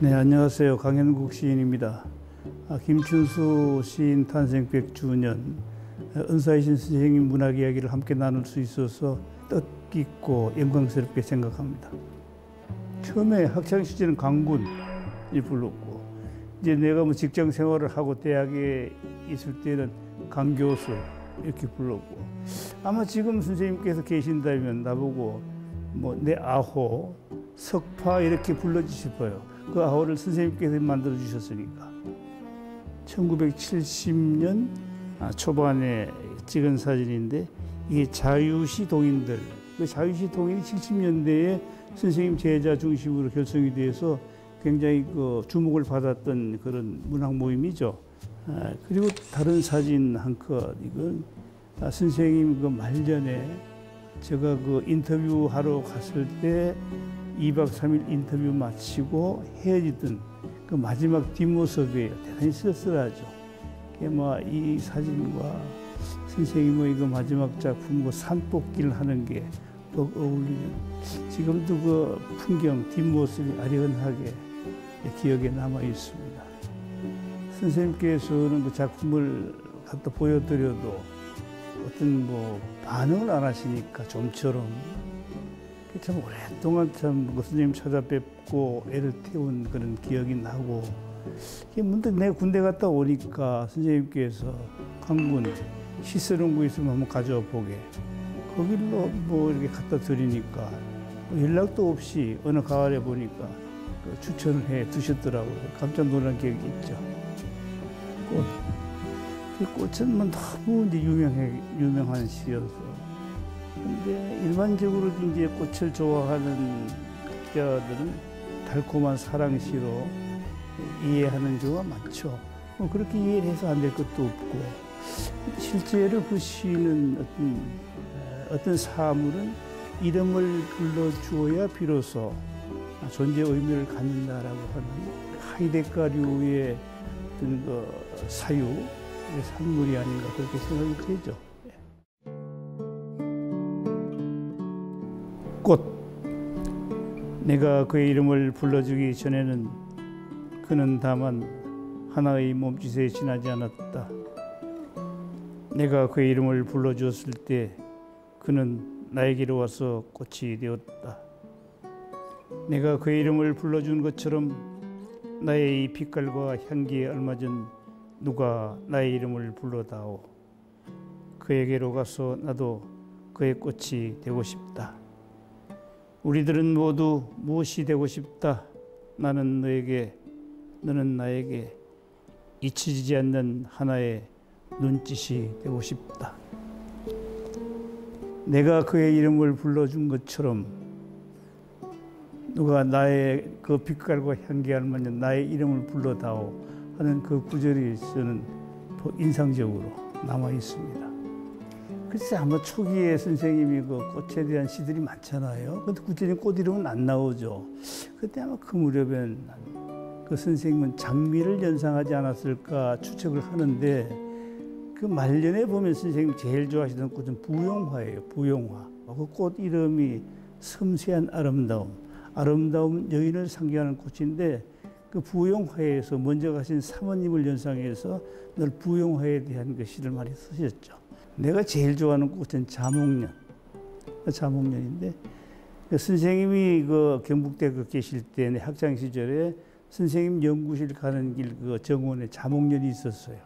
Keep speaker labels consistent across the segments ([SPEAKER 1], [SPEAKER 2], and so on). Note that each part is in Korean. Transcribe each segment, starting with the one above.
[SPEAKER 1] 네, 안녕하세요. 강현국 시인입니다. 김춘수 시인 탄생 100주년, 은사이신 선생님 문학 이야기를 함께 나눌 수 있어서 뜻깊고 영광스럽게 생각합니다. 처음에 학창 시절은 강군이 불렀고, 이제 내가 뭐 직장 생활을 하고 대학에 있을 때는 강교수 이렇게 불렀고, 아마 지금 선생님께서 계신다면 나보고 뭐 내 아호, 석파 이렇게 불러주실 거예요. 그 아호를 선생님께서 만들어 주셨으니까. 1970년 초반에 찍은 사진인데, 이게 자유시 동인들, 그 자유시 동인이 70년대에 선생님 제자 중심으로 결성이 돼서 굉장히 그 주목을 받았던 그런 문학 모임이죠. 그리고 다른 사진 한 컷, 이건 선생님 그 말년에 제가 그 인터뷰하러 갔을 때 2박 3일 인터뷰 마치고 헤어지던 그 마지막 뒷모습이에요. 대단히 쓸쓸하죠. 이 사진과 선생님의 그 마지막 작품, 그 산뽑기를 하는 게 더 어울리는, 지금도 그 풍경, 뒷모습이 아련하게 기억에 남아 있습니다. 선생님께서는 그 작품을 갖다 보여드려도 어떤 뭐 반응을 안 하시니까 좀처럼 참 오랫동안 참 선생님 찾아뵙고 애를 태운 그런 기억이 나고, 문득 내 군대 갔다 오니까 선생님께서 강군 시설연구 있으면 한번 가져와 보게, 거길로 뭐 이렇게 갖다 드리니까 연락도 없이 어느 가을에 보니까 추천을 해 두셨더라고요. 깜짝 놀란 기억이 있죠. 이 꽃은 뭐 너무 이제 유명한 시여서. 근데 일반적으로 이제 꽃을 좋아하는 학자들은 달콤한 사랑시로 이해하는 경우가 많죠. 그렇게 이해를 해서 안 될 것도 없고, 실제로 그 시는 어떤 사물은 이름을 불러주어야 비로소 존재 의미를 갖는다라고 하는 하이데가류의 어떤 그 사유, 산물이 아닌가 그렇게 생각이 되죠. 꽃, 내가 그의 이름을 불러주기 전에는 그는 다만 하나의 몸짓에 지나지 않았다. 내가 그의 이름을 불러주었을 때 그는 나에게로 와서 꽃이 되었다. 내가 그의 이름을 불러준 것처럼 나의 이 빛깔과 향기에 얼마 전 누가 나의 이름을 불러다오. 그에게로 가서 나도 그의 꽃이 되고 싶다. 우리들은 모두 무엇이 되고 싶다. 나는 너에게, 너는 나에게 잊혀지지 않는 하나의 눈짓이 되고 싶다. 내가 그의 이름을 불러준 것처럼 누가 나의 그 빛깔과 향기에 알맞는 나의 이름을 불러다오 하는 그 구절이 저는 더 인상적으로 남아 있습니다. 글쎄, 아마 초기에 선생님이 그 꽃에 대한 시들이 많잖아요. 근데 구체적인 꽃 이름은 안 나오죠. 그때 아마 그 무렵엔 그 선생님은 장미를 연상하지 않았을까 추측을 하는데, 그 말년에 보면 선생님이 제일 좋아하시던 꽃은 부용화예요. 부용화. 그 꽃 이름이 섬세한 아름다움. 아름다움 여인을 상징하는 꽃인데, 그 부용화에서 먼저 가신 사모님을 연상해서 늘 부용화에 대한 그 시를 많이 쓰셨죠. 내가 제일 좋아하는 꽃은 자목련. 자목련인데, 선생님이 그 경북대 계실 때 내 학창 시절에 선생님 연구실 가는 길 그 정원에 자목련이 있었어요.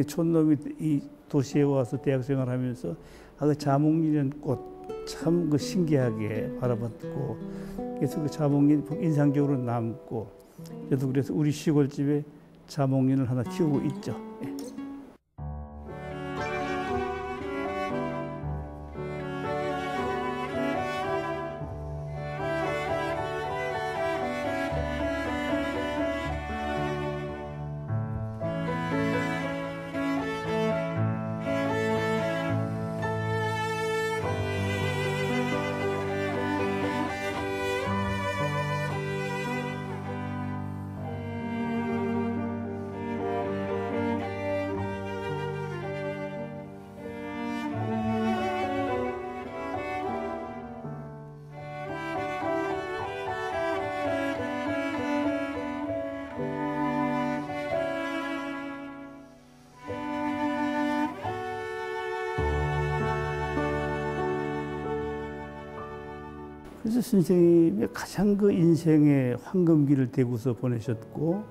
[SPEAKER 1] 촌놈이 이 도시에 와서 대학생활 하면서 그 자목련 꽃 참 그 신기하게 바라봤고, 그래서 그 자목련이 인상적으로 남고, 저도 그래서 우리 시골집에 자목련을 하나 키우고 있죠. 그래서 선생님이 가장 그 인생의 황금기를 대구서 보내셨고,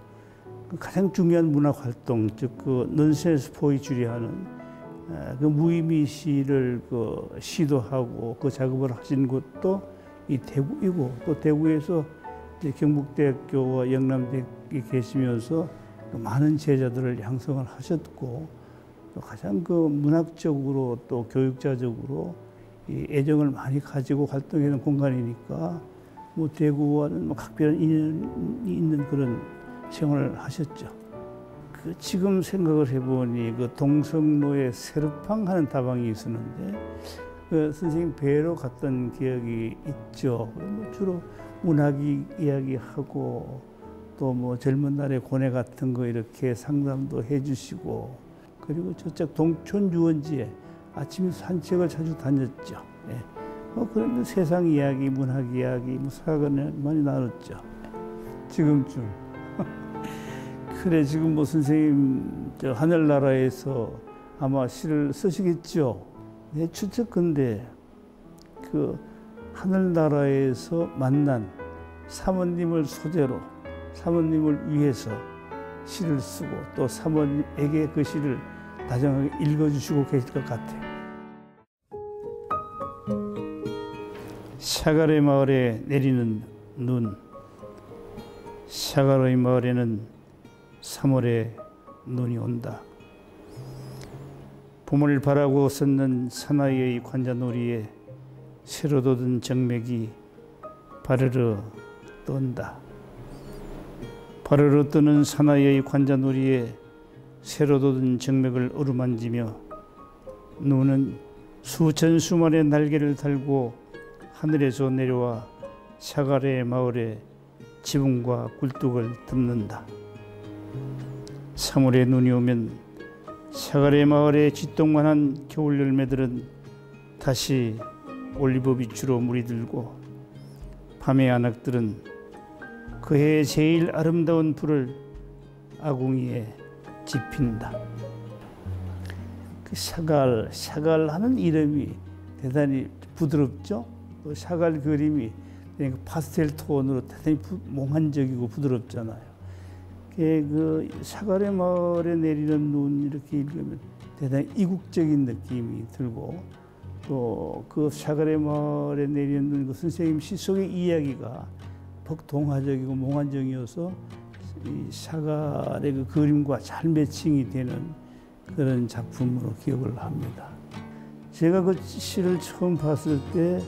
[SPEAKER 1] 그 가장 중요한 문학 활동, 즉 그 넌센스 포이츄리 하는 그 무의미 시를 그 시도하고 그 작업을 하신 곳도 이 대구이고, 또 대구에서 이제 경북대학교와 영남대학에 계시면서 많은 제자들을 양성을 하셨고, 또 가장 그 문학적으로 또 교육자적으로 이 애정을 많이 가지고 활동하는 공간이니까 뭐 대구와는 뭐 각별한 인연이 있는 그런 생활을 하셨죠. 그 지금 생각을 해보니 그 동성로에 세르팡 하는 다방이 있었는데 그 선생님 뵈러 갔던 기억이 있죠. 뭐 주로 문학 이야기하고 또 뭐 젊은 날의 고뇌 같은 거 이렇게 상담도 해주시고, 그리고 저쪽 동촌 유원지에 아침 산책을 자주 다녔죠. 예. 그러면 세상 이야기, 문학 이야기, 뭐 사관을 많이 나눴죠. 지금쯤. 그래, 지금 뭐 선생님 저 하늘나라에서 아마 시를 쓰시겠죠. 내 추측컨대 그 하늘나라에서 만난 사모님을 소재로 사모님을 위해서 시를 쓰고 또 사모님에게 그 시를 다정하게 읽어주시고 계실 것 같아요. 샤갈의 마을에 내리는 눈. 샤갈의 마을에는 3월에 눈이 온다. 봄을 바라고 섰는 사나이의 관자놀이에 새로 돋은 정맥이 바르르 떤다. 바르르 뜨는 사나이의 관자놀이에 새로 돋은 정맥을 어루만지며 눈은 수천 수만의 날개를 달고 하늘에서 내려와 샤갈의 마을에 지붕과 굴뚝을 덮는다. 3월에 눈이 오면 샤갈의 마을에 쥐똥만한 겨울 열매들은 다시 올리브빛으로 물이 들고 밤의 안악들은 그 해의 제일 아름다운 불을 아궁이에 지핀다. 그 샤갈 하는 이름이 대단히 부드럽죠. 또 샤갈 그림이 파스텔 톤으로 대단히 몽환적이고 부드럽잖아요. 그 샤갈의 마을에 내리는 눈 이렇게 읽으면 대단히 이국적인 느낌이 들고, 또 그 샤갈의 마을에 내리는 눈, 그 선생님 시 속의 이야기가 벅동화적이고 몽환적이어서 이 샤갈의 그 그림과 잘 매칭이 되는 그런 작품으로 기억을 합니다. 제가 그 시를 처음 봤을 때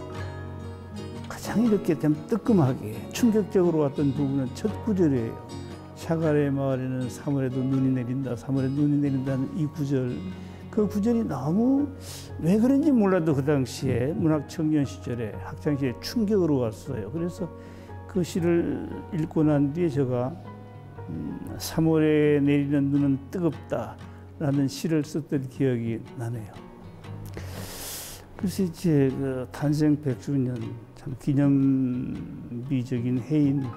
[SPEAKER 1] 가장 이렇게 좀 뜨끔하게 충격적으로 왔던 부분은 첫 구절이에요. 샤갈의 마을에는 3월에도 눈이 내린다, 3월에 눈이 내린다는 이 구절. 그 구절이 너무 왜 그런지 몰라도 그 당시에 문학 청년 시절에 학창 시절에 충격으로 왔어요. 그래서 그 시를 읽고 난 뒤에 제가 3월에 내리는 눈은 뜨겁다라는 시를 썼던 기억이 나네요. 그래서 이제 그 탄생 100주년 참 기념비적인 해인데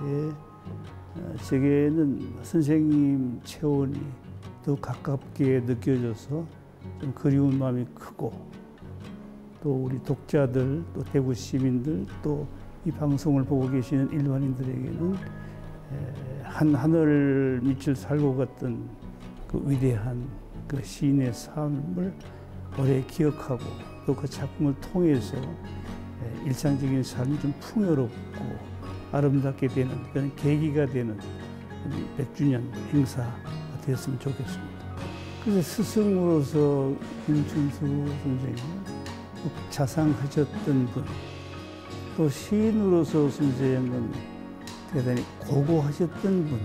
[SPEAKER 1] 제게는 선생님 체온이 더 가깝게 느껴져서 좀 그리운 마음이 크고, 또 우리 독자들, 또 대구 시민들, 또 이 방송을 보고 계시는 일반인들에게는 하늘 밑을 살고 갔던 그 위대한 그 시인의 삶을 오래 기억하고, 또 그 작품을 통해서 일상적인 삶이 좀 풍요롭고 아름답게 되는 그런 계기가 되는 100주년 행사가 되었으면 좋겠습니다. 그래서 스승으로서 김춘수 선생님, 자상하셨던 분, 또 시인으로서 선생님은 대단히 고고하셨던 분,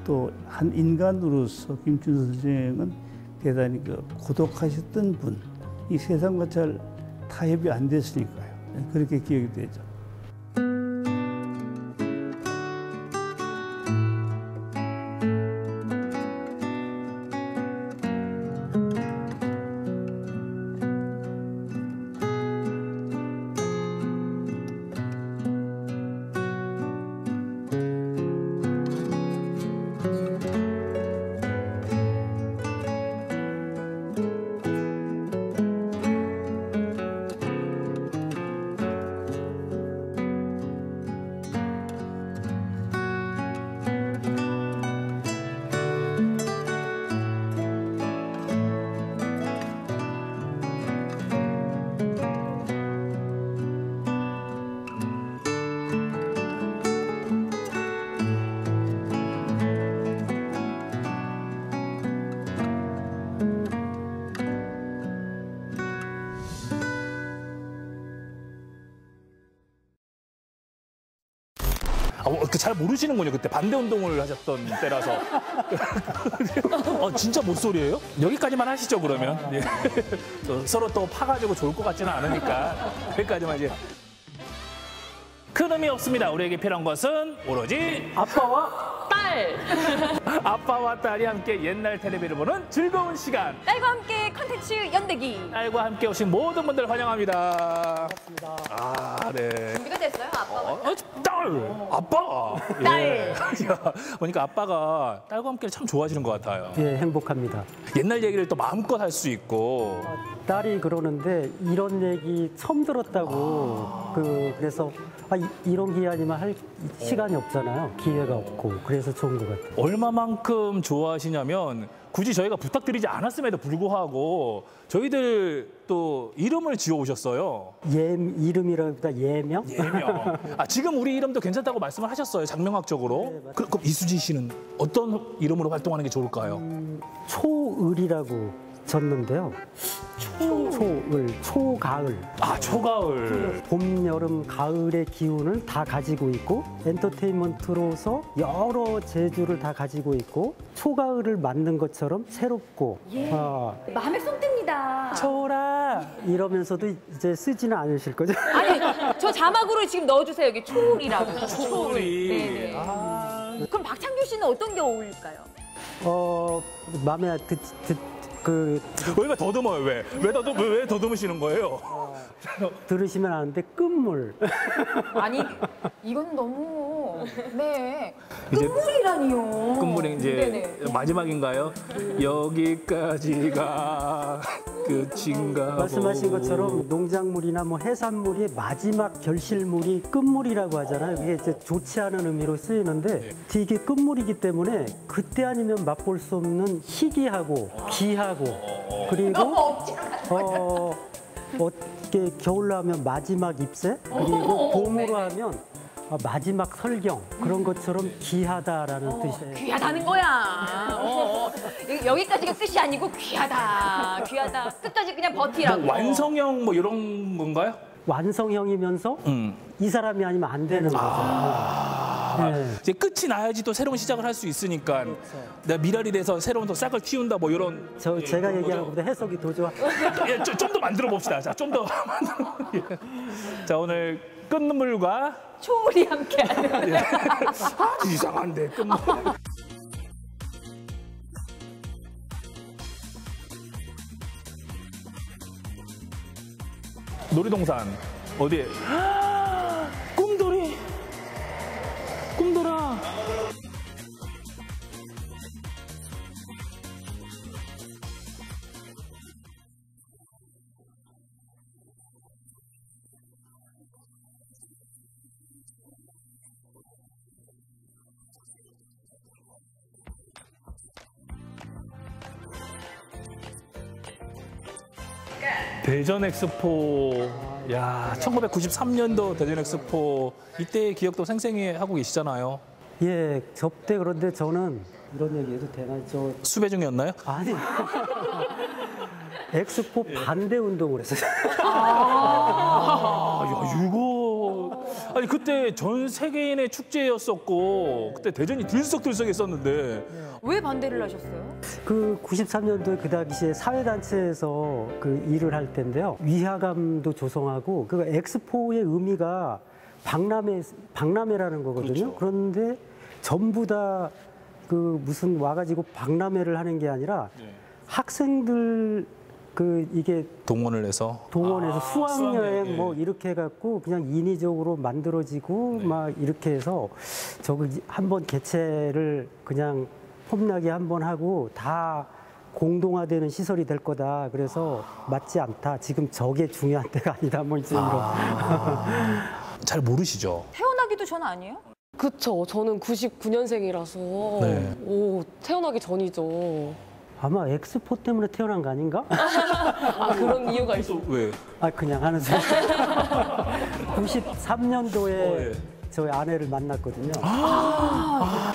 [SPEAKER 1] 또 한 인간으로서 김춘수 선생님은 대단히 고독하셨던 분, 이 세상과 잘 타협이 안 됐으니까요. 그렇게 기억이 되죠.
[SPEAKER 2] 잘 모르시는군요. 그때 반대 운동을 하셨던 때라서. 진짜 모쏠이에요? 여기까지만 하시죠, 그러면. 예. 서로 또 파가지고 좋을 것 같지는 않으니까. 여기까지만 이제. 큰 의미 없습니다. 우리에게 필요한 것은 오로지 아빠와
[SPEAKER 3] 딸!
[SPEAKER 2] 아빠와 딸이 함께 옛날 텔레비를 보는 즐거운 시간.
[SPEAKER 3] 딸과 함께 컨텐츠 연대기.
[SPEAKER 2] 딸과 함께 오신 모든 분들 환영합니다.
[SPEAKER 4] 반갑습니다.
[SPEAKER 2] 아, 네.
[SPEAKER 3] 준비가 됐어요, 아빠가?
[SPEAKER 2] 딸! 아빠!
[SPEAKER 3] 딸!
[SPEAKER 2] 예. 야, 보니까 아빠가 딸과 함께 참 좋아하시는 것 같아요.
[SPEAKER 4] 예, 행복합니다.
[SPEAKER 2] 옛날 얘기를 또 마음껏 할 수 있고.
[SPEAKER 4] 딸이 그러는데 이런 얘기 처음 들었다고. 그래서 이런 기한이면 할 시간이 없잖아요. 기회가 없고. 그래서 좋은 것 같아요.
[SPEAKER 2] 얼마만큼 좋아하시냐면 굳이 저희가 부탁드리지 않았음에도 불구하고 저희들 또 이름을 지어오셨어요.
[SPEAKER 4] 이름이라기보다 예명?
[SPEAKER 2] 예명. 지금 우리 이름도 괜찮다고 말씀을 하셨어요. 장명학적으로.
[SPEAKER 4] 네,
[SPEAKER 2] 그럼 이수지 씨는 어떤 이름으로 활동하는 게 좋을까요?
[SPEAKER 4] 초을이라고 졌는데요. 초을, 초가을.
[SPEAKER 2] 초가을.
[SPEAKER 4] 봄, 여름, 가을의 기운을 다 가지고 있고 엔터테인먼트로서 여러 재주를 다 가지고 있고 초가을을 만든 것처럼 새롭고
[SPEAKER 3] 예. 마음에 쏙 듭니다.
[SPEAKER 4] 초라 이러면서도 이제 쓰지는 않으실 거죠?
[SPEAKER 3] 아니, 저 자막으로 지금 넣어주세요. 여기 초울이라고.
[SPEAKER 2] 초울이.
[SPEAKER 3] 네네. 그럼 박창규 씨는 어떤 게 어울릴까요?
[SPEAKER 4] 마음에
[SPEAKER 2] 왜 더듬어요? 왜 더듬으시는 거예요?
[SPEAKER 4] 들으시면 아는데 끝물.
[SPEAKER 3] 아니, 이건 너무 네 끝물이라니요.
[SPEAKER 2] 끝물이 이제
[SPEAKER 3] 네네.
[SPEAKER 2] 마지막인가요? 여기까지가 끝인가
[SPEAKER 4] 말씀하신 것처럼 농작물이나 뭐 해산물이 마지막 결실물이 끝물이라고 하잖아요. 이게 이제 좋지 않은 의미로 쓰이는데 이게 끝물이기 때문에 그때 아니면 맛볼 수 없는 희귀하고 귀하고 그리고 이게 겨울로 하면 마지막 잎새 그리고 봄으로 하면 마지막 설경 그런 것처럼 귀하다라는 뜻이에요.
[SPEAKER 3] 귀하다는 거야. 여기까지가 끝이 아니고 귀하다. 귀하다. 끝까지 그냥 버티라고.
[SPEAKER 2] 완성형 뭐 이런 건가요?
[SPEAKER 4] 완성형이면서 이 사람이 아니면 안 되는 거죠. 네.
[SPEAKER 2] 이제 끝이 나야지 또 새로운 시작을 할 수 있으니까 내가 미랄이 돼서 새로운 또 싹을 틔운다 뭐 이런.
[SPEAKER 4] 제가 얘기하는 것보다 해석이 더 좋아.
[SPEAKER 2] 예, 좀 더 만들어 봅시다. 자, 좀 더 만들어. 예. 자, 오늘 끝눈물과
[SPEAKER 3] 초울이 함께하는.
[SPEAKER 2] 이상한데 끝눈물. 놀이동산 어디에? 꿈돌이. 꿈돌아. 대전 엑스포. 야, 1993년도 대전 엑스포 이때의 기억도 생생히 하고 계시잖아요.
[SPEAKER 4] 예, 접대 그런데 저는 이런 얘기해도 되나?
[SPEAKER 2] 수배 중이었나요?
[SPEAKER 4] 아니. 엑스포 반대 운동을 했어요.
[SPEAKER 2] 야, 이거 아니 그때 전 세계인의 축제였었고 그때 대전이 들썩들썩했었는데
[SPEAKER 3] 왜 반대를 하셨어요?
[SPEAKER 4] 그 93년도에 그 당시에 사회단체에서 그 일을 할 때인데요. 위화감도 조성하고 그 엑스포의 의미가 박람회라는 거거든요.
[SPEAKER 2] 그렇죠.
[SPEAKER 4] 그런데 전부 다 그 무슨 와가지고 박람회를 하는 게 아니라 학생들 이게
[SPEAKER 2] 동원해서
[SPEAKER 4] 수학여행
[SPEAKER 2] 예.
[SPEAKER 4] 뭐 이렇게 해갖고 그냥 인위적으로 만들어지고 막 이렇게 해서 저걸 한번 개최를 그냥 폼나게 한번 하고 다 공동화되는 시설이 될 거다. 그래서 맞지 않다. 지금 저게 중요한 때가 아니다. 뭐 이제 이런.
[SPEAKER 2] 잘 모르시죠?
[SPEAKER 3] 태어나기도 전 아니에요?
[SPEAKER 5] 그쵸. 저는 99년생이라서
[SPEAKER 2] 네.
[SPEAKER 5] 태어나기 전이죠.
[SPEAKER 4] 아마 엑스포 때문에 태어난 거 아닌가?
[SPEAKER 5] 그런 이유가 있어요.
[SPEAKER 2] 왜?
[SPEAKER 4] 그냥 하는 소리. 93년도에
[SPEAKER 2] 예.
[SPEAKER 4] 저희 아내를 만났거든요.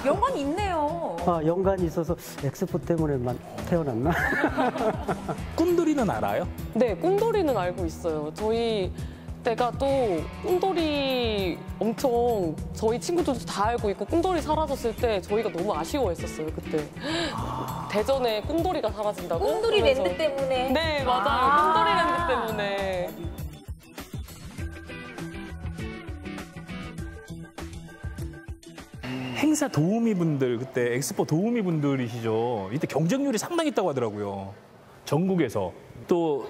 [SPEAKER 3] 연관이 있네요.
[SPEAKER 4] 연관이 있어서 엑스포 때문에 태어났나?
[SPEAKER 2] 꿈돌이는 알아요?
[SPEAKER 5] 네, 꿈돌이는 알고 있어요. 저희 그때가 또 꿈돌이 엄청 저희 친구들도 다 알고 있고 꿈돌이 사라졌을 때 저희가 너무 아쉬워했었어요, 그때. 대전에 꿈돌이가 사라진다고?
[SPEAKER 3] 꿈돌이
[SPEAKER 5] 그러면서.
[SPEAKER 3] 랜드 때문에.
[SPEAKER 5] 네, 맞아요. 꿈돌이 랜드 때문에.
[SPEAKER 2] 행사 도우미 분들, 그때 엑스포 도우미 분들이시죠. 이때 경쟁률이 상당히 있다고 하더라고요. 전국에서. 또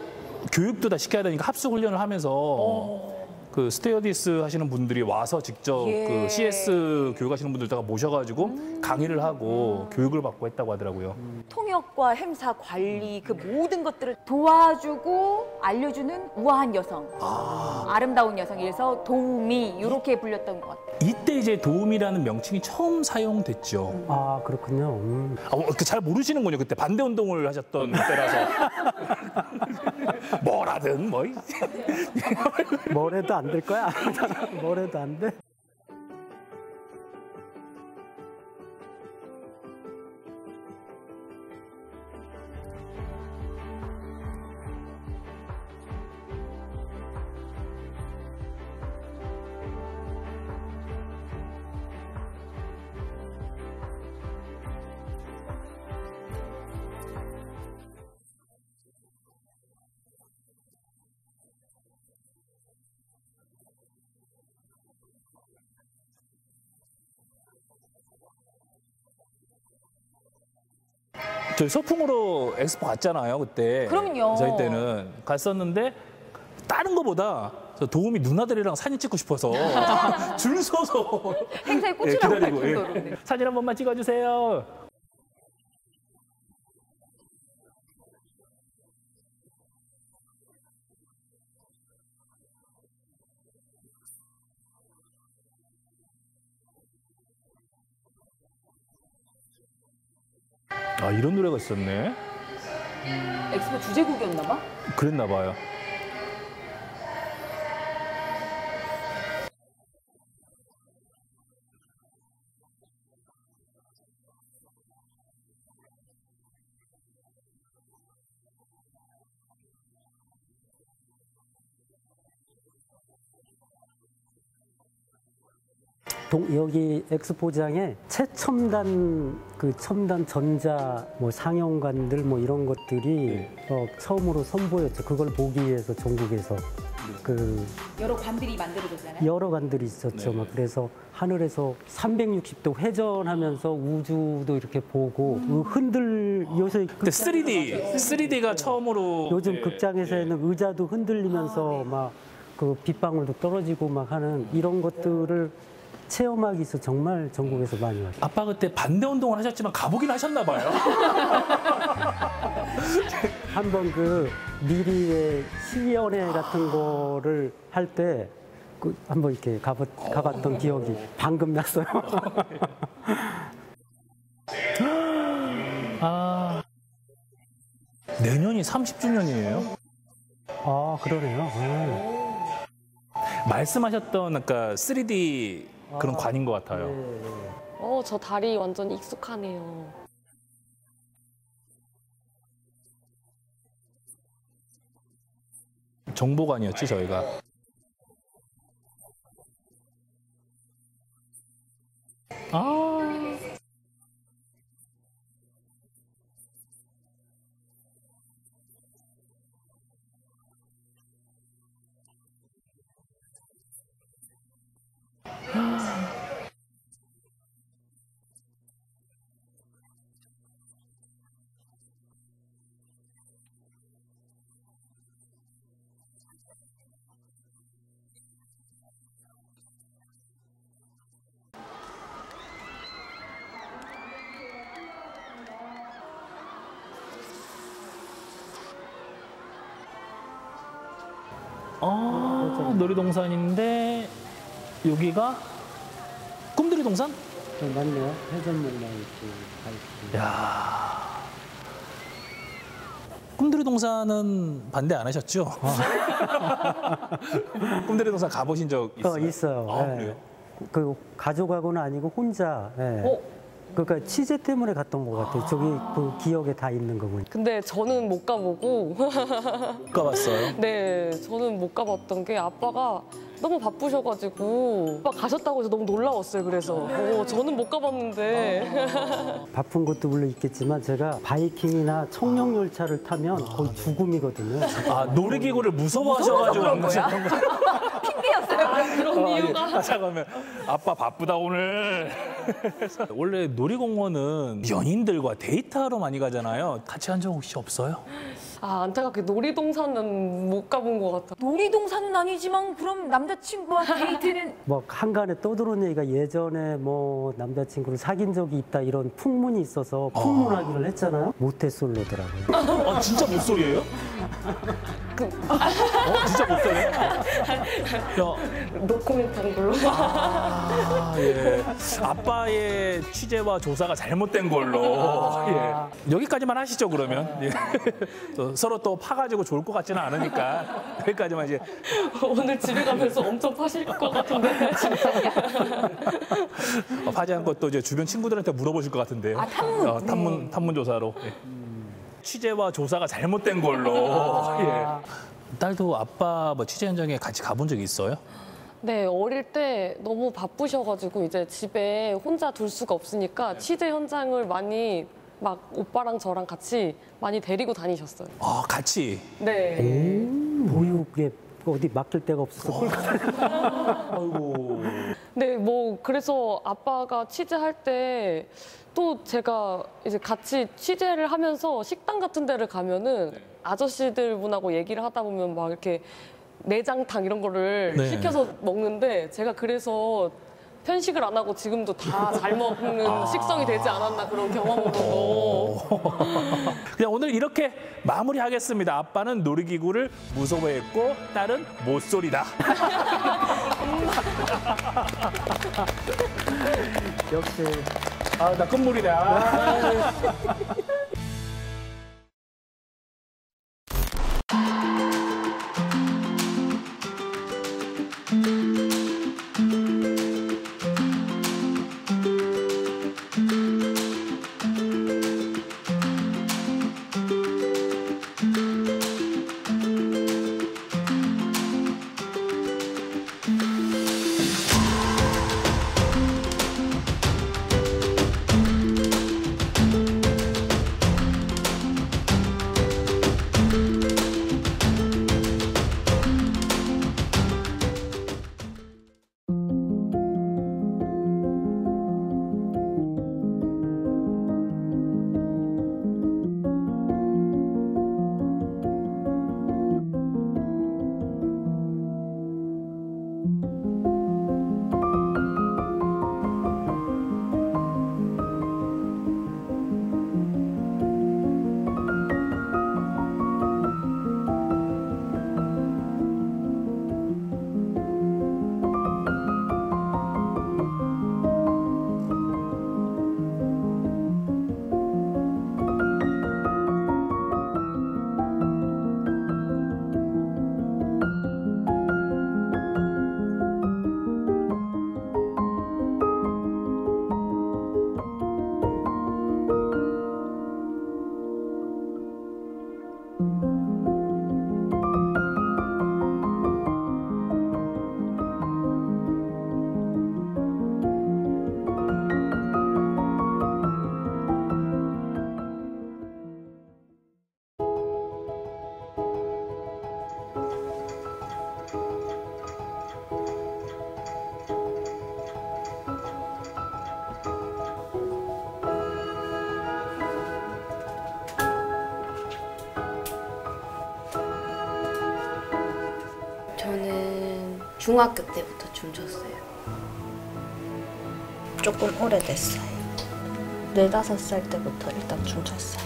[SPEAKER 2] 교육도 다 시켜야 되니까 합숙 훈련을 하면서 그 스튜어디스 하시는 분들이 와서 직접
[SPEAKER 3] 예.
[SPEAKER 2] 그 CS 교육하시는 분들다가 모셔가지고 강의를 하고 교육을 받고 했다고 하더라고요.
[SPEAKER 3] 통역과 행사 관리 그 모든 것들을 도와주고 알려주는 우아한 여성, 아름다운 여성이라서 도우미 이렇게 불렸던 것 같아요.
[SPEAKER 2] 이때 이제 도우미라는 명칭이 처음 사용됐죠.
[SPEAKER 4] 아, 그렇군요.
[SPEAKER 2] 잘 모르시는군요. 그때 반대 운동을 하셨던 때라서. 뭐라든 뭐.
[SPEAKER 4] 뭐래도 안 될 거야. 뭐래도 안 돼.
[SPEAKER 2] 저희 소풍으로 엑스포 갔잖아요, 그때.
[SPEAKER 3] 그럼요.
[SPEAKER 2] 저희 때는 갔었는데 다른 거보다 저 도우미 누나들이랑 사진 찍고 싶어서 줄 서서
[SPEAKER 3] 행사에
[SPEAKER 2] 예,
[SPEAKER 3] 꽂히라고 할
[SPEAKER 2] 기다리고,
[SPEAKER 3] 정도로.
[SPEAKER 2] 예.
[SPEAKER 3] 네.
[SPEAKER 2] 사진 한 번만 찍어주세요. 아, 이런 노래가 있었네.
[SPEAKER 3] 엑스포 주제곡이었나 봐.
[SPEAKER 2] 그랬나 봐요.
[SPEAKER 4] 여기 엑스포장에 최첨단 첨단 전자 뭐 상용관들 뭐 이런 것들이 처음으로 선보였죠. 그걸 보기 위해서 전국에서 그
[SPEAKER 3] 여러 관들이 만들어졌잖아요.
[SPEAKER 4] 여러 관들이 있었죠. 막 그래서 하늘에서 360도 회전하면서 우주도 이렇게 보고 요새
[SPEAKER 2] 근데 3D가 처음으로
[SPEAKER 4] 요즘 극장에서는 의자도 흔들리면서 막 그 빗방울도 떨어지고 막 하는 이런 것들을 체험하기 위해서 정말 전국에서 많이 왔어요.
[SPEAKER 2] 아빠 그때 반대 운동을 하셨지만 가보긴 하셨나 봐요.
[SPEAKER 4] 한번 그 미리의 시연회 같은 거를 할 때 한번 이렇게 가봤던 기억이 방금 났어요.
[SPEAKER 2] 아, 내년이 30주년이에요?
[SPEAKER 4] 아, 그러네요.
[SPEAKER 2] 말씀하셨던 아까 3D 그런 관인 것 같아요.
[SPEAKER 5] 저 다리 완전 익숙하네요.
[SPEAKER 2] 정보관이었지, 저희가. 아. 놀이동산인데 여기가 꿈들이 동산?
[SPEAKER 4] 맞네요. 회전목마 있고 다 있고.
[SPEAKER 2] 야. 꿈들이 동산은 반대 안 하셨죠? 꿈들이 동산 가보신 적 있어요?
[SPEAKER 4] 있어요.
[SPEAKER 2] 아,
[SPEAKER 4] 네.
[SPEAKER 2] 그래요?
[SPEAKER 4] 그 가족하고는 아니고 혼자. 네. 그러니까 취재 때문에 갔던 것 같아요. 저기 그 기억에 다 있는 거 보니까.
[SPEAKER 5] 근데 저는 못 가보고
[SPEAKER 2] 못 가봤어요?
[SPEAKER 5] 네, 저는 못 가봤던 게 아빠가 너무 바쁘셔가지고 아빠 가셨다고 해서 너무 놀라웠어요. 그래서 저는 못 가봤는데
[SPEAKER 4] 바쁜 것도 물론 있겠지만 제가 바이킹이나 청룡열차를 타면 거의 죽음이거든요.
[SPEAKER 2] 아, 놀이기구를 무서워하셔가지고
[SPEAKER 3] 그런
[SPEAKER 2] 안 가시는
[SPEAKER 3] 거야?
[SPEAKER 2] 거예요?
[SPEAKER 3] 핑계였어요.
[SPEAKER 5] 그런 이유가
[SPEAKER 2] 아, 잠깐만. 아빠 바쁘다 오늘. 원래 놀이공원은 연인들과 데이트하러 많이 가잖아요. 같이 간 적 혹시 없어요?
[SPEAKER 5] 안타깝게 놀이동산은 못 가본 것 같아요.
[SPEAKER 3] 놀이동산은 아니지만 그럼 남자친구와 데이트는
[SPEAKER 4] 뭐 한간에 떠들어온 얘기가 예전에 뭐 남자친구를 사귄 적이 있다 이런 풍문이 있어서 풍문하기를 했잖아요. 모태솔로더라고요.
[SPEAKER 2] 아, 진짜 못소리예요? 진짜 못소리예요? 야,
[SPEAKER 5] 노코멘트한 걸로.
[SPEAKER 2] 예. 아빠의 취재와 조사가 잘못된 걸로. 예. 여기까지만 하시죠, 그러면. 예. 서로 또 파가지고 좋을 것 같지는 않으니까 여기까지만 이제.
[SPEAKER 5] 오늘 집에 가면서 엄청 파실 것 같은데.
[SPEAKER 2] 파지 않고 또 이제 주변 친구들한테 물어보실 것 같은데요.
[SPEAKER 3] 아, 탐문.
[SPEAKER 2] 탐문 조사로. 예. 취재와 조사가 잘못된 걸로. 예. 딸도 아빠 뭐 취재 현장에 같이 가본 적이 있어요?
[SPEAKER 5] 네, 어릴 때 너무 바쁘셔가지고 이제 집에 혼자 둘 수가 없으니까 취재 현장을 많이 막 오빠랑 저랑 같이 많이 데리고 다니셨어요.
[SPEAKER 2] 아, 같이?
[SPEAKER 5] 네.
[SPEAKER 4] 보육에 어디 맡길 데가 없어서 끌고
[SPEAKER 2] 아이고.
[SPEAKER 5] 네, 뭐 그래서 아빠가 취재할 때 또 제가 이제 같이 취재를 하면서 식당 같은 데를 가면은 아저씨들 분하고 얘기를 하다 보면 막 이렇게 내장탕 이런 거를
[SPEAKER 2] 네.
[SPEAKER 5] 시켜서 먹는데 제가 그래서 편식을 안 하고 지금도 다 잘 먹는 식성이 되지 않았나 그런 경험으로.
[SPEAKER 2] 그냥 오늘 이렇게 마무리하겠습니다. 아빠는 놀이기구를 무서워했고 딸은 못소리다.
[SPEAKER 4] 역시
[SPEAKER 2] 아, 나 끝물이네. 아.
[SPEAKER 6] 저는 중학교 때부터 춤췄어요. 조금 오래됐어요. 4~5살 때부터 일단 춤췄어요.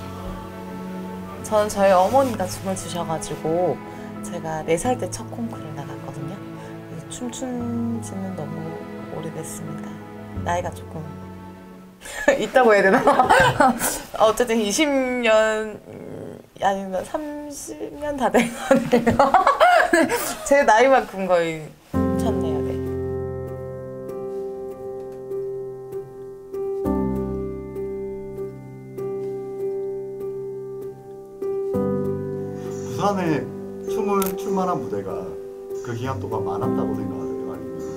[SPEAKER 7] 저는 저희 어머니가 춤을 추셔가지고 제가 4살 때 첫 콩쿠르를 나갔거든요. 그래서 춤춘 지는 너무 오래됐습니다. 나이가 조금 있다고 해야 되나? 어쨌든 20년 아니면 30년 다 된 거네요. 제 나이만큼 거의 췄네요. 네.
[SPEAKER 8] 예전에 춤을 출 만한 무대가 그 기간 동안 많았다고 생각하세요? 아니면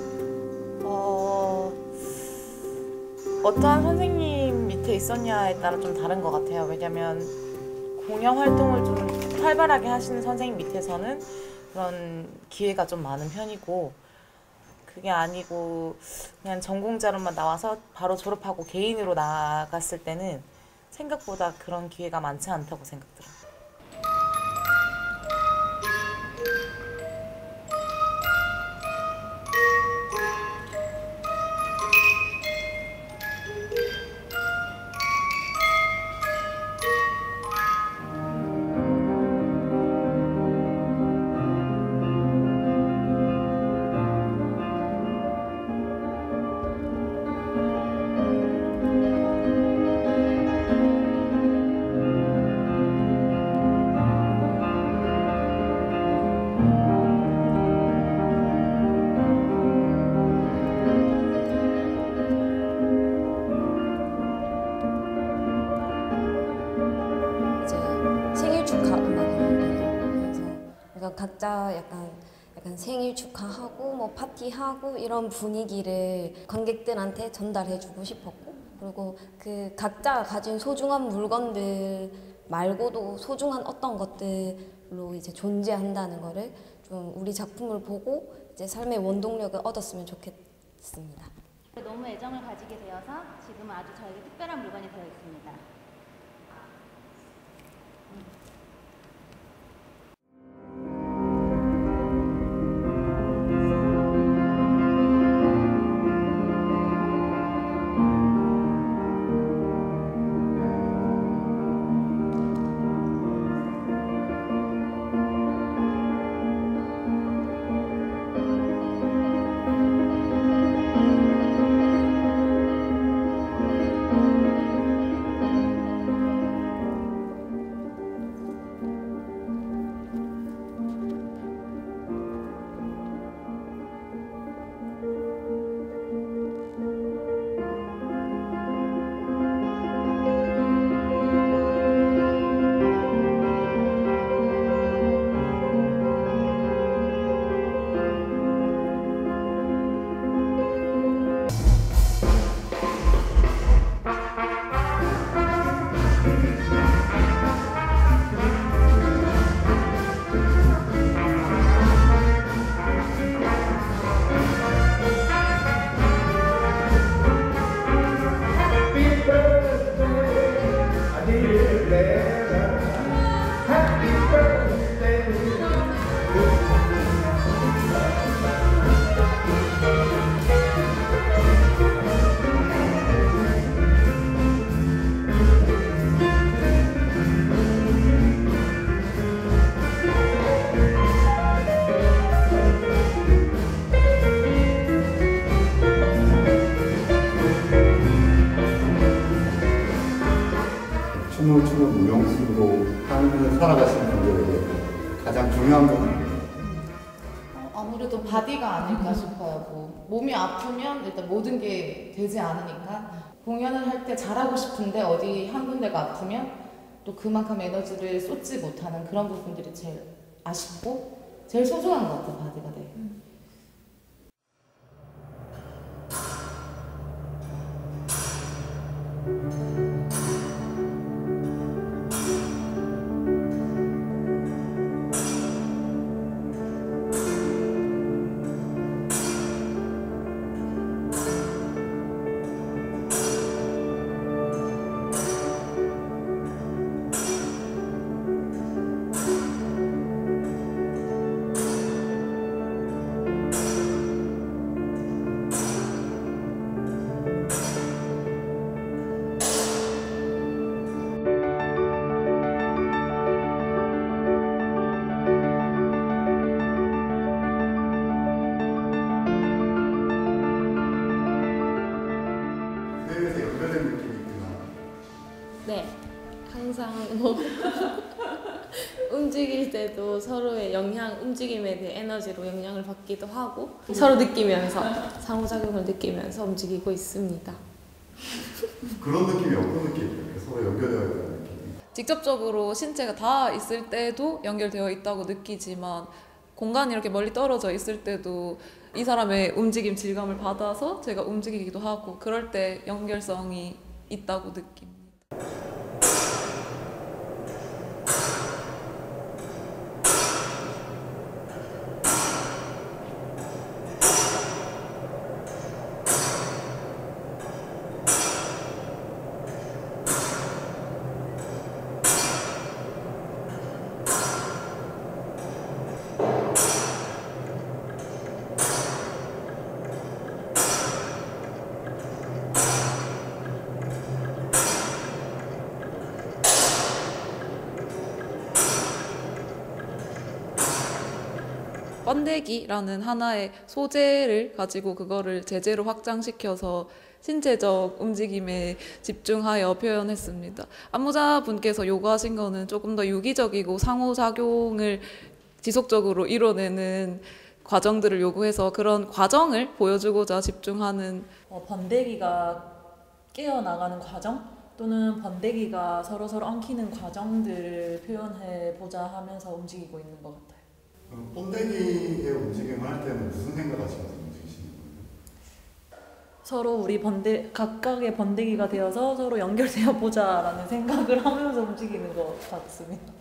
[SPEAKER 7] 어떠한 선생님 밑에 있었냐에 따라 좀 다른 것 같아요. 왜냐면 공연 활동을 좀 활발하게 하시는 선생님 밑에서는 그런 기회가 좀 많은 편이고, 그게 아니고 그냥 전공자로만 나와서 바로 졸업하고 개인으로 나갔을 때는 생각보다 그런 기회가 많지 않다고 생각들어요.
[SPEAKER 9] 각자 약간 생일 축하하고 뭐 파티하고 이런 분위기를 관객들한테 전달해주고 싶었고, 그리고 그 각자가 가진 소중한 물건들 말고도 소중한 어떤 것들로 이제 존재한다는 거를 좀 우리 작품을 보고 이제 삶의 원동력을 얻었으면 좋겠습니다.
[SPEAKER 10] 너무 애정을 가지게 되어서 지금은 아주 저에게 특별한 물건이 되어 있습니다.
[SPEAKER 8] 춤을 추는 무용수로 삶을 살아가시는 분들에게 가장 중요한 건
[SPEAKER 11] 아무래도 바디가 아닐까 싶어요. 몸이 아프면 일단 모든 게 되지 않으니까 공연을 할 때 잘하고 싶은데 어디 한 군데가 아프면 또 그만큼 에너지를 쏟지 못하는 그런 부분들이 제일 아쉽고 제일 소중한 것 같아요, 바디가. 네.
[SPEAKER 6] 네, 항상 뭐 움직일 때도 서로의 움직임에 대해 에너지로 영향을 받기도 하고 서로 느끼면서 상호작용을 느끼면서 움직이고 있습니다.
[SPEAKER 8] 그런 느낌이 어떤 느낌이에요? 서로 연결되어야 되는 느낌?
[SPEAKER 11] 직접적으로 신체가 다 있을 때도 연결되어 있다고 느끼지만 공간이 이렇게 멀리 떨어져 있을 때도 이 사람의 움직임 질감을 받아서 제가 움직이기도 하고 그럴 때 연결성이 있다고 느낍니다. 번데기라는 하나의 소재를 가지고 그거를 재재로 확장시켜서 신체적 움직임에 집중하여 표현했습니다. 안무자분께서 요구하신 거는 조금 더 유기적이고 상호작용을 지속적으로 이뤄내는 과정들을 요구해서 그런 과정을 보여주고자 집중하는
[SPEAKER 12] 번데기가 깨어나가는 과정 또는 번데기가 서로서로 엉키는 과정들을 표현해보자 하면서 움직이고 있는 것 같아요.
[SPEAKER 8] 번데기의 움직임을 할 때는 무슨 생각하시면서 움직이시는 거예요?
[SPEAKER 12] 서로 우리 각각의 번데기가 되어서 서로 연결되어 보자라는 생각을 하면서 움직이는 것 같습니다.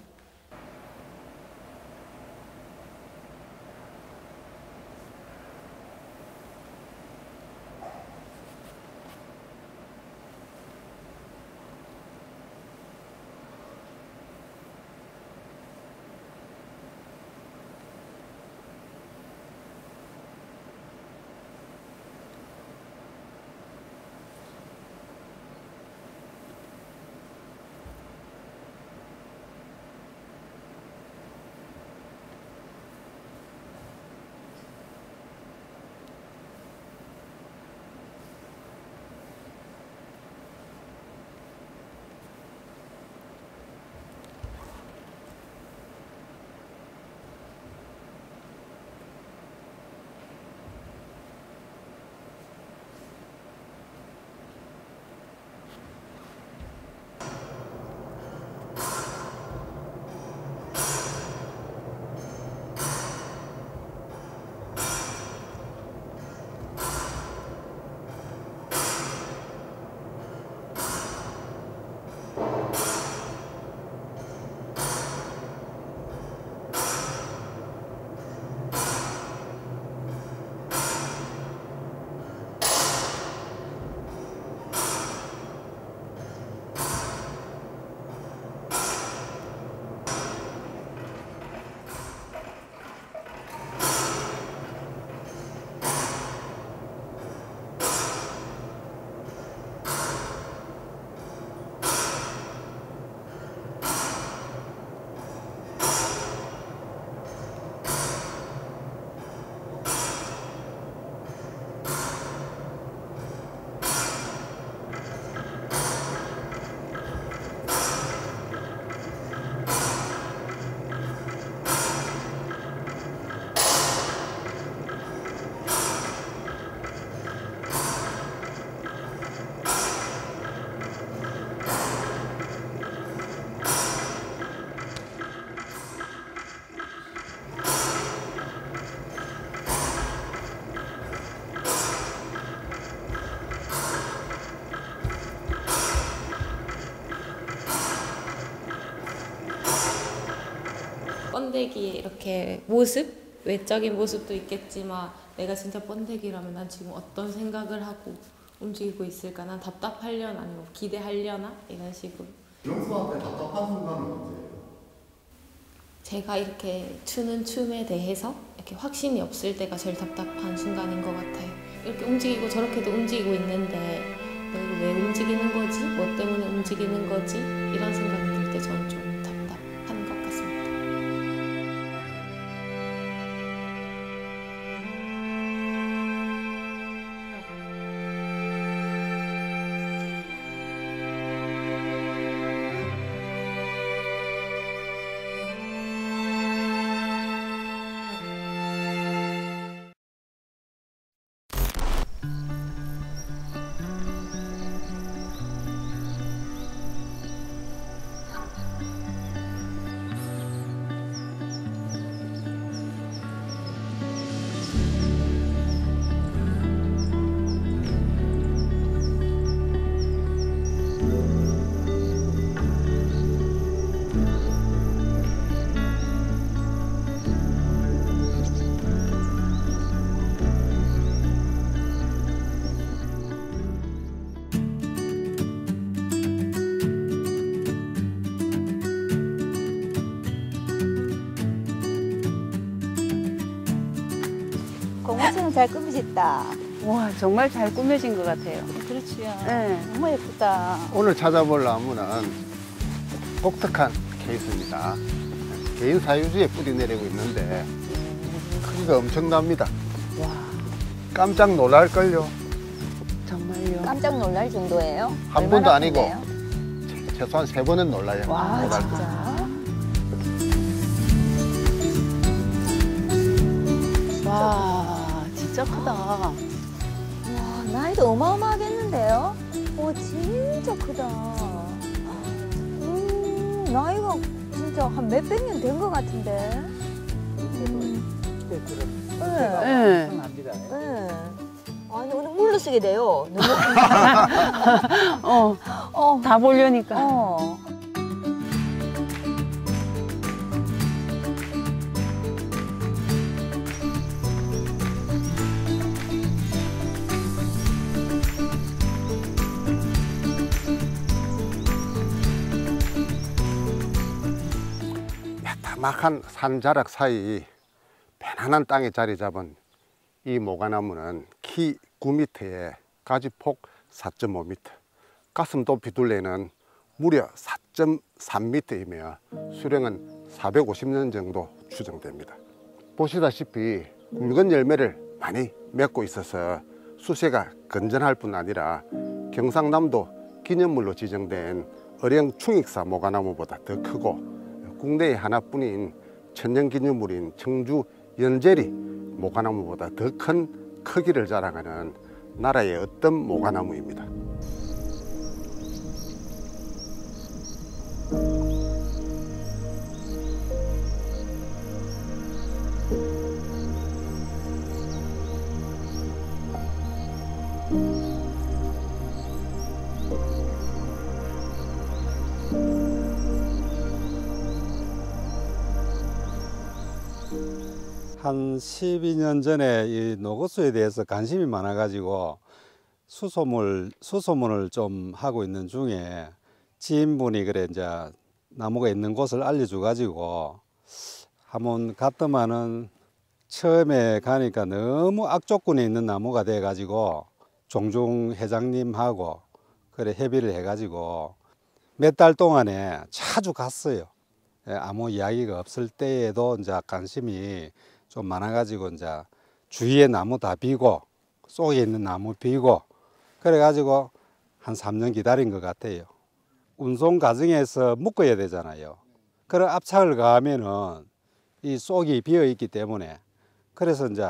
[SPEAKER 6] 번데기의 이렇게 모습, 외적인 모습도 있겠지만 내가 진짜 번데기라면 난 지금 어떤 생각을 하고 움직이고 있을까? 난 답답하려나 아니면 기대하려나? 이런 식으로.
[SPEAKER 8] 영수한테 답답한 순간은 언제예요?
[SPEAKER 6] 제가 이렇게 추는 춤에 대해서 이렇게 확신이 없을 때가 제일 답답한 순간인 것 같아요. 이렇게 움직이고 저렇게도 움직이고 있는데 내가 왜 움직이는 거지? 뭐 때문에 움직이는 거지? 이런 생각이 들 때 저는 좀 답답한 것 같습니다.
[SPEAKER 13] 꽃처럼 잘 꾸미셨다.
[SPEAKER 14] 와, 정말 잘 꾸며진 것 같아요.
[SPEAKER 13] 그렇지요.
[SPEAKER 14] 네.
[SPEAKER 13] 너무 예쁘다.
[SPEAKER 15] 오늘 찾아볼 나무는 독특한 케이스입니다. 개인 사유지에 뿌리 내리고 있는데 크기가 엄청납니다.
[SPEAKER 14] 와,
[SPEAKER 15] 깜짝 놀랄걸요.
[SPEAKER 14] 정말요.
[SPEAKER 13] 깜짝 놀랄 정도예요?
[SPEAKER 15] 한 번도
[SPEAKER 13] 얼마나
[SPEAKER 15] 아니고
[SPEAKER 13] 큰데요?
[SPEAKER 15] 최소한 3번은 놀라요.
[SPEAKER 13] 와,
[SPEAKER 15] 놀랄 거.
[SPEAKER 13] 진짜?
[SPEAKER 14] 와, 진짜 크다.
[SPEAKER 13] 와, 나이도 어마어마하겠는데요? 와, 진짜 크다. 나이가 진짜 한 몇백 년 된 것 같은데.
[SPEAKER 14] 네.
[SPEAKER 13] 네. 아니, 오늘 물로 쓰게 돼요. 너무
[SPEAKER 14] 다 보려니까.
[SPEAKER 15] 야타막한 산자락 사이 편안한 땅에 자리 잡은 이 모가나무는 키 9m에 가지폭 4.5m, 가슴 높이 둘레는 무려 4.3m이며 수령은 450년 정도 추정됩니다. 보시다시피 굵은 열매를 많이 맺고 있어서 수세가 건전할 뿐 아니라 경상남도 기념물로 지정된 어령 충익사 모가나무보다 더 크고 국내에 하나뿐인 천년기념물인 청주 연제리 모가나무보다 더 큰 크기를 자랑하는 나라의 어떤 모가나무입니다.
[SPEAKER 16] 한 12년 전에 이 노고수에 대해서 관심이 많아가지고 수소문을 좀 하고 있는 중에 지인분이 그래 이제 나무가 있는 곳을 알려줘가지고 한번 갔더만은 처음에 가니까 너무 악조건에 있는 나무가 돼가지고 종종 회장님하고 그래 협의를 해가지고 몇 달 동안에 자주 갔어요. 아무 이야기가 없을 때에도 이제 관심이 좀 많아가지고 이제 주위에 나무 다 비고 속에 있는 나무 비고 그래가지고 한 3년 기다린 것 같아요. 운송 과정에서 묶어야 되잖아요. 그런 압착을 가하면은 이 속이 비어 있기 때문에 그래서 이제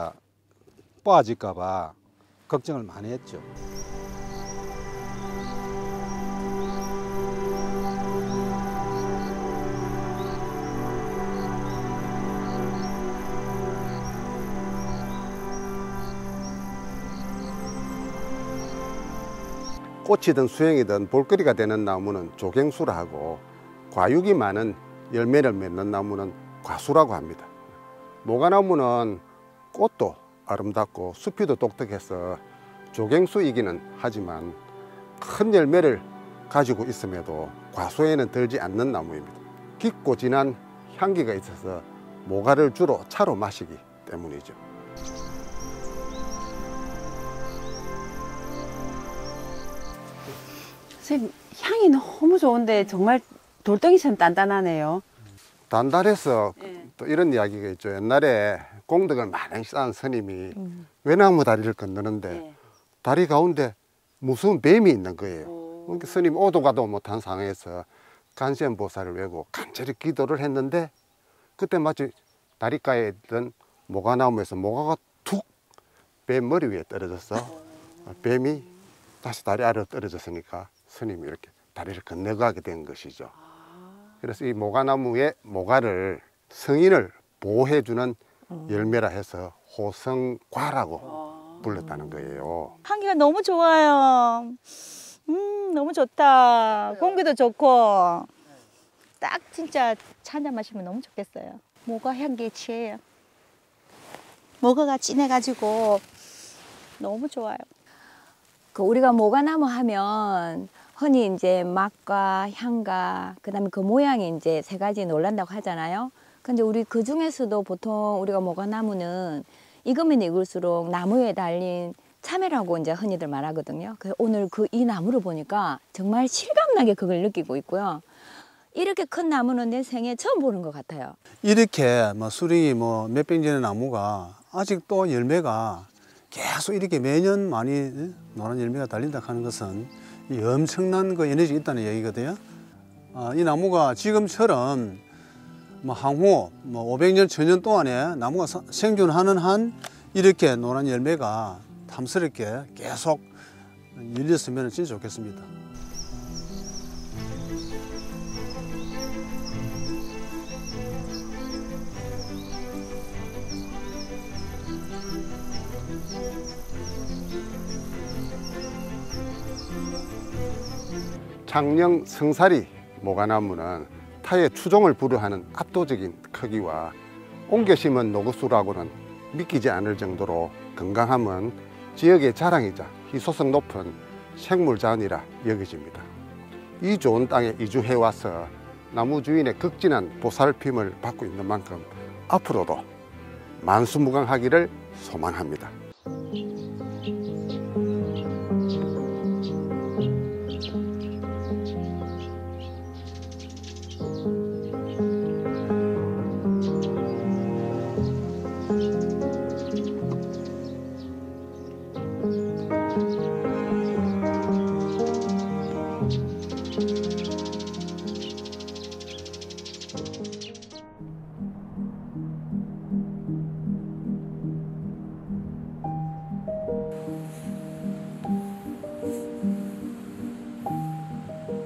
[SPEAKER 16] 빠질까봐 걱정을 많이 했죠.
[SPEAKER 15] 꽃이든 수행이든 볼거리가 되는 나무는 조갱수라 하고 과육이 많은 열매를 맺는 나무는 과수라고 합니다. 모가나무는 꽃도 아름답고 숲이도 독특해서 조갱수이기는 하지만 큰 열매를 가지고 있음에도 과수에는 들지 않는 나무입니다. 깊고 진한 향기가 있어서 모가를 주로 차로 마시기 때문이죠.
[SPEAKER 14] 선생님, 향이 너무 좋은데 정말 돌덩이처럼 단단하네요.
[SPEAKER 15] 단단해서 또 이런 이야기가 있죠. 옛날에 공덕을 많이 쌓은 스님이 외나무 다리를 건너는데 다리 가운데 무서운 뱀이 있는 거예요. 그러니까 스님 오도 가도 못한 상황에서 간센보살을 외고 간절히 기도를 했는데 그때 마치 다리가에 있던 모가나무에서 모가가 툭 뱀 머리 위에 떨어졌어. 뱀이 다시 다리 아래로 떨어졌으니까 스님이 이렇게 다리를 건너가게 된 것이죠. 그래서 이 모가나무의 모가를 성인을 보호해주는 열매라 해서 호성과라고 불렀다는 거예요.
[SPEAKER 13] 향기가 너무 좋아요. 너무 좋다. 공기도 좋고 딱 진짜 차 한잔 마시면 너무 좋겠어요. 모가 향기에 취해요. 모가가 진해가지고 너무 좋아요.
[SPEAKER 3] 그 우리가 모가나무 하면 흔히 이제 맛과 향과 그다음에 그 모양이 이제 세 가지 놀란다고 하잖아요. 근데 우리 그 중에서도 보통 우리가 모가나무는
[SPEAKER 13] 익으면 익을수록 나무에 달린 참외라고 이제 흔히들 말하거든요. 그래서 오늘 이 나무를 보니까 정말 실감나게 그걸 느끼고 있고요. 이렇게 큰 나무는 내 생에 처음 보는 것 같아요.
[SPEAKER 17] 이렇게 수령이 몇백 년의 나무가 아직도 열매가 계속 이렇게 매년 많이 노란 열매가 달린다 하는 것은 이 엄청난 그 에너지가 있다는 얘기거든요. 이 나무가 지금처럼 향후 500년, 1000년 동안에 나무가 생존하는 한 이렇게 노란 열매가 탐스럽게 계속 열렸으면 진짜 좋겠습니다.
[SPEAKER 15] 창녕 성사리 모가나무는 타의 추종을 불허하는 압도적인 크기와 옮겨 심은 노구수라고는 믿기지 않을 정도로 건강함은 지역의 자랑이자 희소성 높은 생물자원이라 여겨집니다. 이 좋은 땅에 이주해와서 나무 주인의 극진한 보살핌을 받고 있는 만큼 앞으로도 만수무강하기를 소망합니다.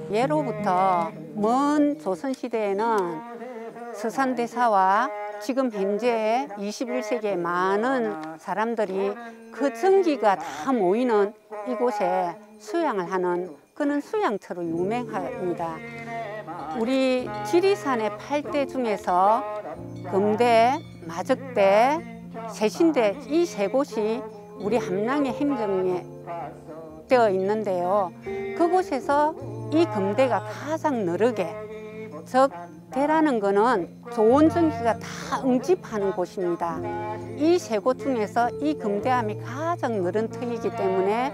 [SPEAKER 14] 예로부터 먼 조선시대에는 서산대사와 지금 현재 21세기의 많은 사람들이 그 전기가 다 모이는 이곳에 수양을 하는 그런 수양터로 유명합니다. 우리 지리산의 8대 중에서 금대, 마적대, 세신대 이 세 곳이 우리 함량의 행정에 되어 있는데요. 그곳에서 이 금대가 가장 느르게, 즉 대라는 거는 좋은 전기가 다 응집하는 곳입니다. 이 세 곳 중에서 이 금대암이 가장 느른 터이기 때문에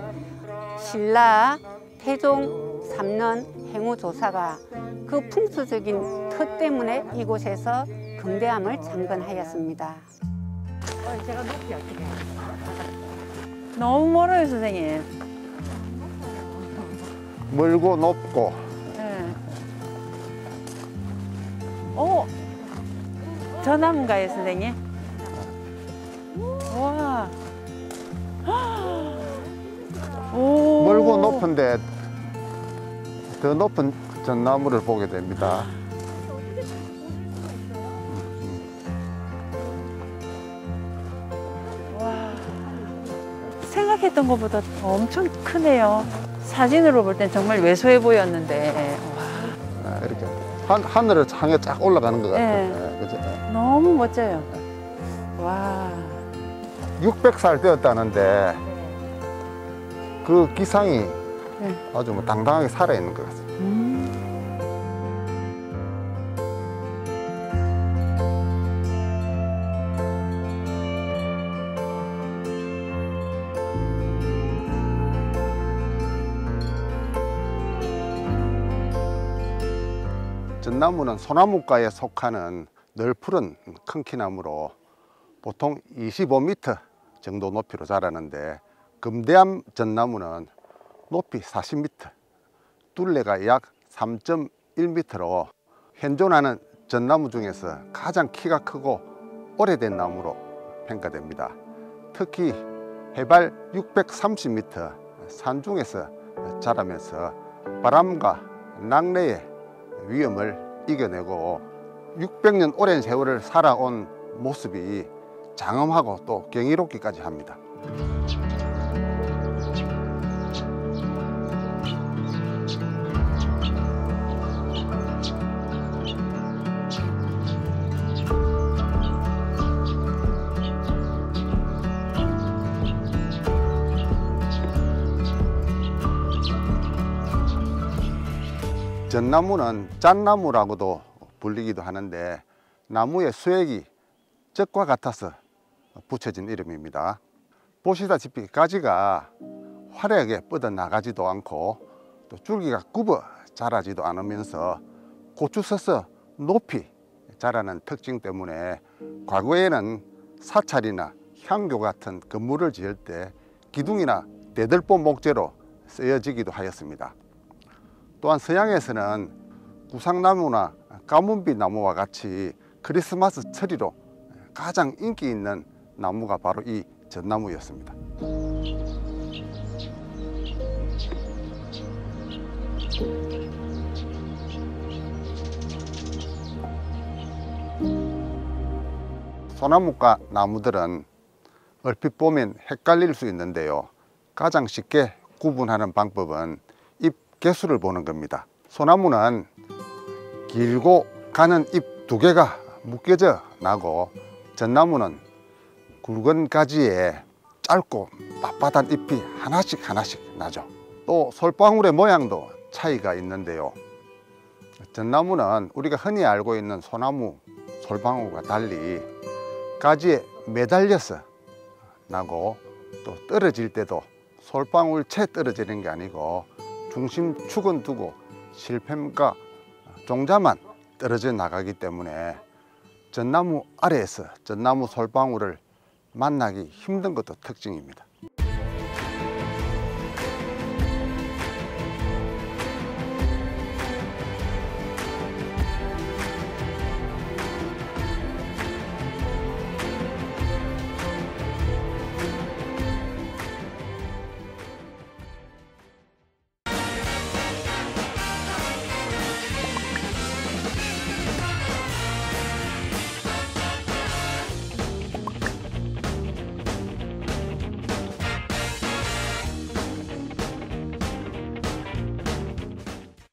[SPEAKER 14] 신라, 태종 3년 행우조사가 그 풍수적인 터 때문에 이곳에서 금대암을 창건하였습니다. 제가 높이 어떻게
[SPEAKER 13] 너무 멀어요, 선생님.
[SPEAKER 15] 멀고 높고.
[SPEAKER 13] 네. 저 나무인가요, 선생님? 와. 오.
[SPEAKER 15] 멀고 높은데 더 높은 전나무를 보게 됩니다.
[SPEAKER 13] 와. 생각했던 것보다 엄청 크네요. 사진으로 볼 땐 정말 왜소해 보였는데.
[SPEAKER 15] 와. 이렇게 하늘을 향해 쫙 올라가는 것 같아요.
[SPEAKER 13] 네.
[SPEAKER 15] 그죠?
[SPEAKER 13] 너무 멋져요. 와.
[SPEAKER 15] 600살 되었다는데 그 기상이 아주 당당하게 살아있는 것 같습니다. 전나무는 소나무과에 속하는 널푸른 큰 키나무로 보통 25m 정도 높이로 자라는데 금대암 전나무는 높이 40m, 둘레가 약 3.1m로 현존하는 전나무 중에서 가장 키가 크고 오래된 나무로 평가됩니다. 특히 해발 630m 산중에서 자라면서 바람과 낙뢰의 위험을 이겨내고 600년 오랜 세월을 살아온 모습이 장엄하고 또 경이롭기까지 합니다. 전나무는 잣나무라고도 불리기도 하는데 나무의 수액이 젖과 같아서 붙여진 이름입니다. 보시다시피 가지가 화려하게 뻗어나가지도 않고 또 줄기가 굽어 자라지도 않으면서 고추 서서 높이 자라는 특징 때문에 과거에는 사찰이나 향교 같은 건물을 지을 때 기둥이나 대들보 목재로 쓰여지기도 하였습니다. 또한 서양에서는 구상나무나 가문비 나무와 같이 크리스마스 트리로 가장 인기 있는 나무가 바로 이 전나무였습니다. 소나무과 나무들은 얼핏 보면 헷갈릴 수 있는데요. 가장 쉽게 구분하는 방법은 잎 개수를 보는 겁니다. 소나무는 길고 가는 잎 두 개가 묶여져 나고 전나무는 굵은 가지에 짧고 빳빳한 잎이 하나씩 나죠. 또 솔방울의 모양도 차이가 있는데요. 전나무는 우리가 흔히 알고 있는 소나무 솔방울과 달리 가지에 매달려서 나고 또 떨어질 때도 솔방울채 떨어지는 게 아니고 중심축은 두고 실팸과 종자만 떨어져 나가기 때문에 전나무 아래에서 전나무 솔방울을 만나기 힘든 것도 특징입니다.